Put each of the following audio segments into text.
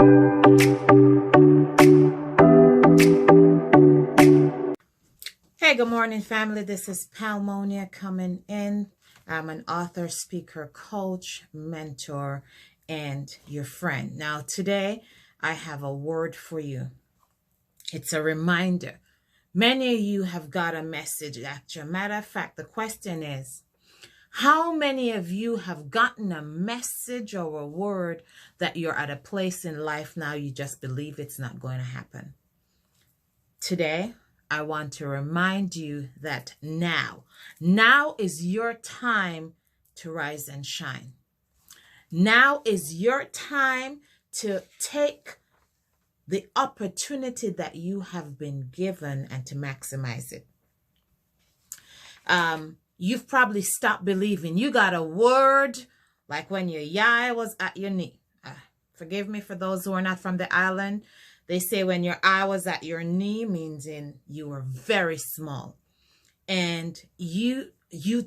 Hey, good morning, family. This is Palmonia coming in. I'm an author, speaker, coach, mentor, and your friend. Now, today I have a word for you. It's a reminder. Many of you have got a message. Actually, matter of fact, the question is, how many of you have gotten a message or a word that you're at a place in life now you just believe it's not going to happen? Today, I want to remind you that now is your time to rise and shine. Now is your time to take the opportunity that you have been given and to maximize it. You've probably stopped believing. You got a word like when your eye was at your knee. Forgive me for those who are not from the island. They say when your eye was at your knee means you were very small. And you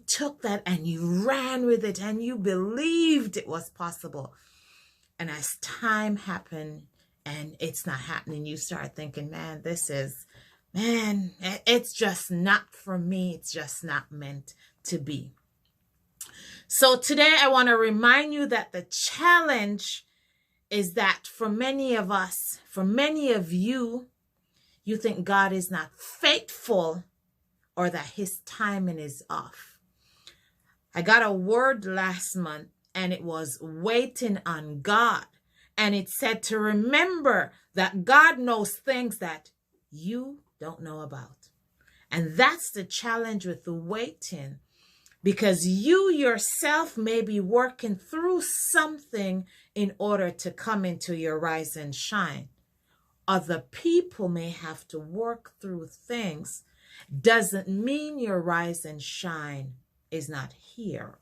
took that and you ran with it and you believed it was possible. And as time happened and it's not happening, you start thinking, it's just not for me. It's just not meant to be. So today I want to remind you that the challenge is that for many of us, for many of you, you think God is not faithful or that his timing is off. I got a word last month and it was waiting on God. And it said to remember that God knows things that you don't know about. And that's the challenge with the waiting, because you yourself may be working through something in order to come into your rise and shine. Other people may have to work through things. Doesn't mean your rise and shine is not here.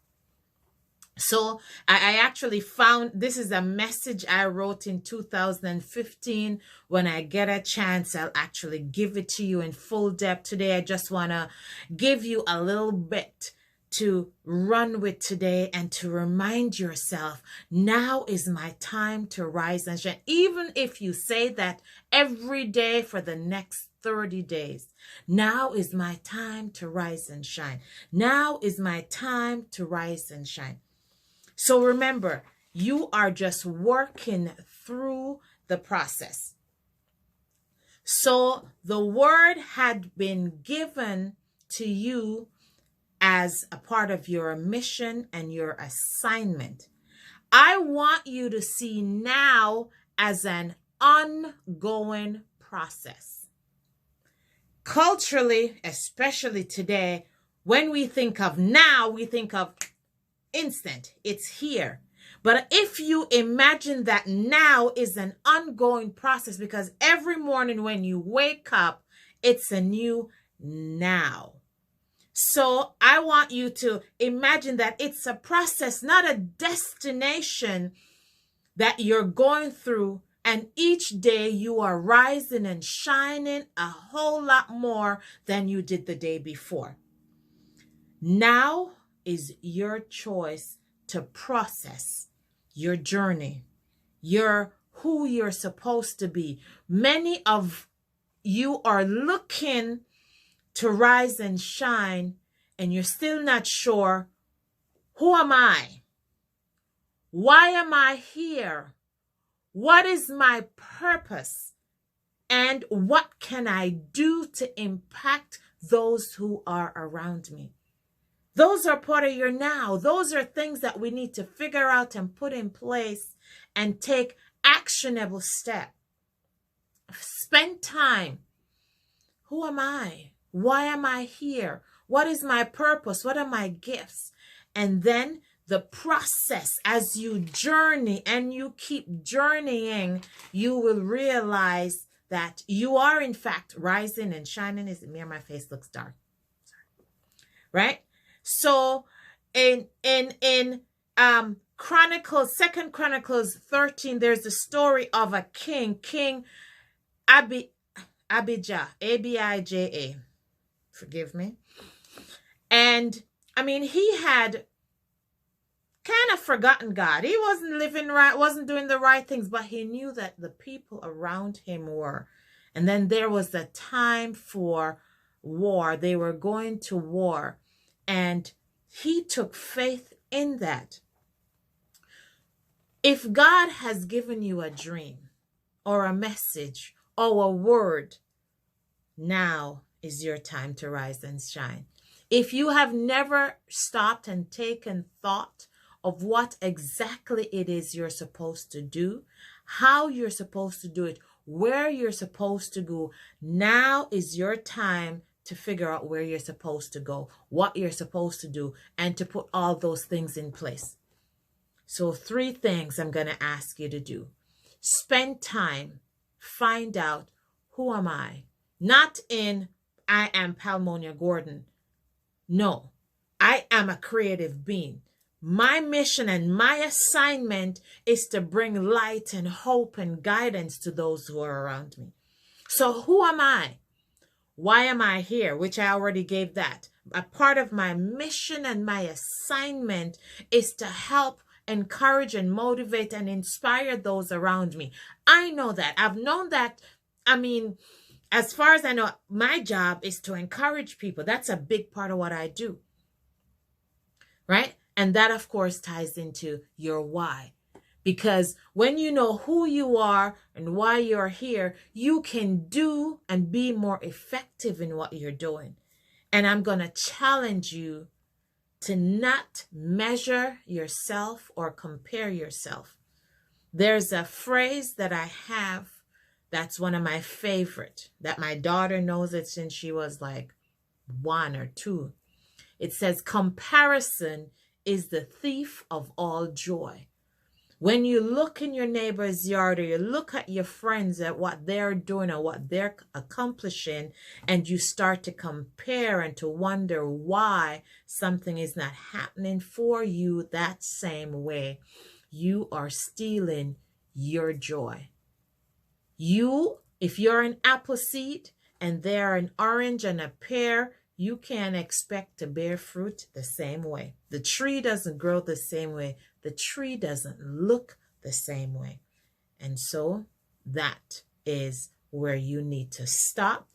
So I actually found, this is a message I wrote in 2015. When I get a chance, I'll actually give it to you in full depth. Today, I just want to give you a little bit to run with today and to remind yourself, now is my time to rise and shine. Even if you say that every day for the next 30 days, now is my time to rise and shine. Now is my time to rise and shine. So remember, you are just working through the process. So the word had been given to you as a part of your mission and your assignment. I want you to see now as an ongoing process. Culturally, especially today, when we think of now, we think of instant. It's here. But if you imagine that now is an ongoing process, because every morning when you wake up, it's a new now. So I want you to imagine that it's a process, not a destination that you're going through. And each day you are rising and shining a whole lot more than you did the day before. Now is your choice to process your journey, who you're supposed to be. Many of you are looking to rise and shine, and you're still not sure, who am I? Why am I here? What is my purpose? And what can I do to impact those who are around me? Those are part of your now. Those are things that we need to figure out and put in place and take actionable steps. Spend time. Who am I? Why am I here? What is my purpose? What are my gifts? And then the process, as you journey and you keep journeying, you will realize that you are in fact rising and shining. Is it me or my face looks dark? Right? So in Chronicles, 2 Chronicles 13, there's a story of a king, King Abijah, Abija. Forgive me. And I mean, he had kind of forgotten God. He wasn't living right, wasn't doing the right things, but he knew that the people around him were. And then there was the time for war. They were going to war. And he took faith in that. If God has given you a dream or a message or a word, now is your time to rise and shine. If you have never stopped and taken thought of what exactly it is you're supposed to do, how you're supposed to do it, where you're supposed to go, now is your time to figure out where you're supposed to go, what you're supposed to do, and to put all those things in place. So 3 things I'm going to ask you to do. Spend time, find out, who am I? Not in, I am Palmonia Gordon. No, I am a creative being. My mission and my assignment is to bring light and hope and guidance to those who are around me. So who am I? Why am I here? Which I already gave that. A part of my mission and my assignment is to help, encourage, and motivate and inspire those around me. I know that. I've known that. As far as I know, my job is to encourage people. That's a big part of what I do. Right? And that, of course, ties into your why. Because when you know who you are and why you're here, you can do and be more effective in what you're doing. And I'm going to challenge you to not measure yourself or compare yourself. There's a phrase that I have that's one of my favorite, that my daughter knows it since she was like 1 or 2. It says, comparison is the thief of all joy. When you look in your neighbor's yard or you look at your friends at what they're doing or what they're accomplishing, and you start to compare and to wonder why something is not happening for you that same way, you are stealing your joy. If you're an apple seed and they're an orange and a pear, you can't expect to bear fruit the same way. The tree doesn't grow the same way. The tree doesn't look the same way. And so that is where you need to stop.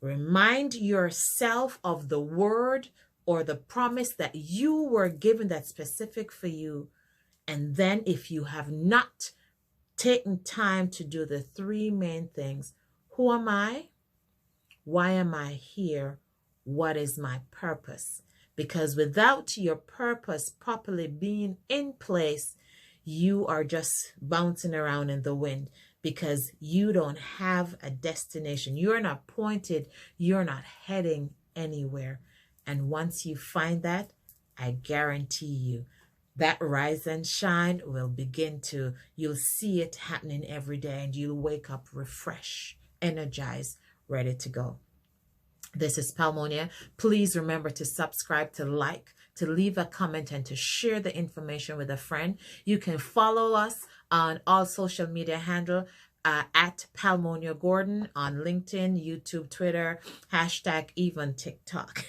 Remind yourself of the word or the promise that you were given that's specific for you. And then if you have not taken time to do the 3 main things, who am I? Why am I here? What is my purpose? Because without your purpose properly being in place, you are just bouncing around in the wind because you don't have a destination. You're not pointed. You're not heading anywhere. And once you find that, I guarantee you that rise and shine will begin to, you'll see it happening every day and you'll wake up refreshed, energized, ready to go. This is Palmonia. Please remember to subscribe, to like, to leave a comment, and to share the information with a friend. You can follow us on all social media handle at Palmonia Gordon on LinkedIn, YouTube, Twitter, # even TikTok.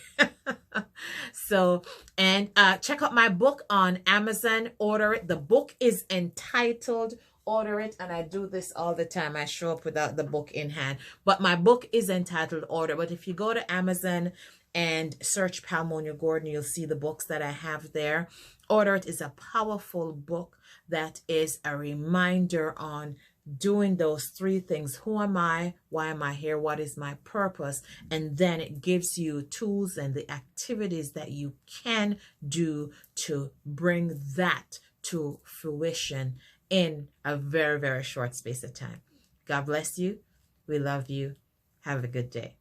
Check out my book on Amazon. Order it. The book is entitled Order It, and I do this all the time. I show up without the book in hand, but my book is entitled Order. But if you go to Amazon and search Palmonia Gordon, you'll see the books that I have there. Order It is a powerful book that is a reminder on doing those 3 things. Who am I? Why am I here? What is my purpose? And then it gives you tools and the activities that you can do to bring that to fruition in a very, very short space of time. God bless you. We love you. Have a good day.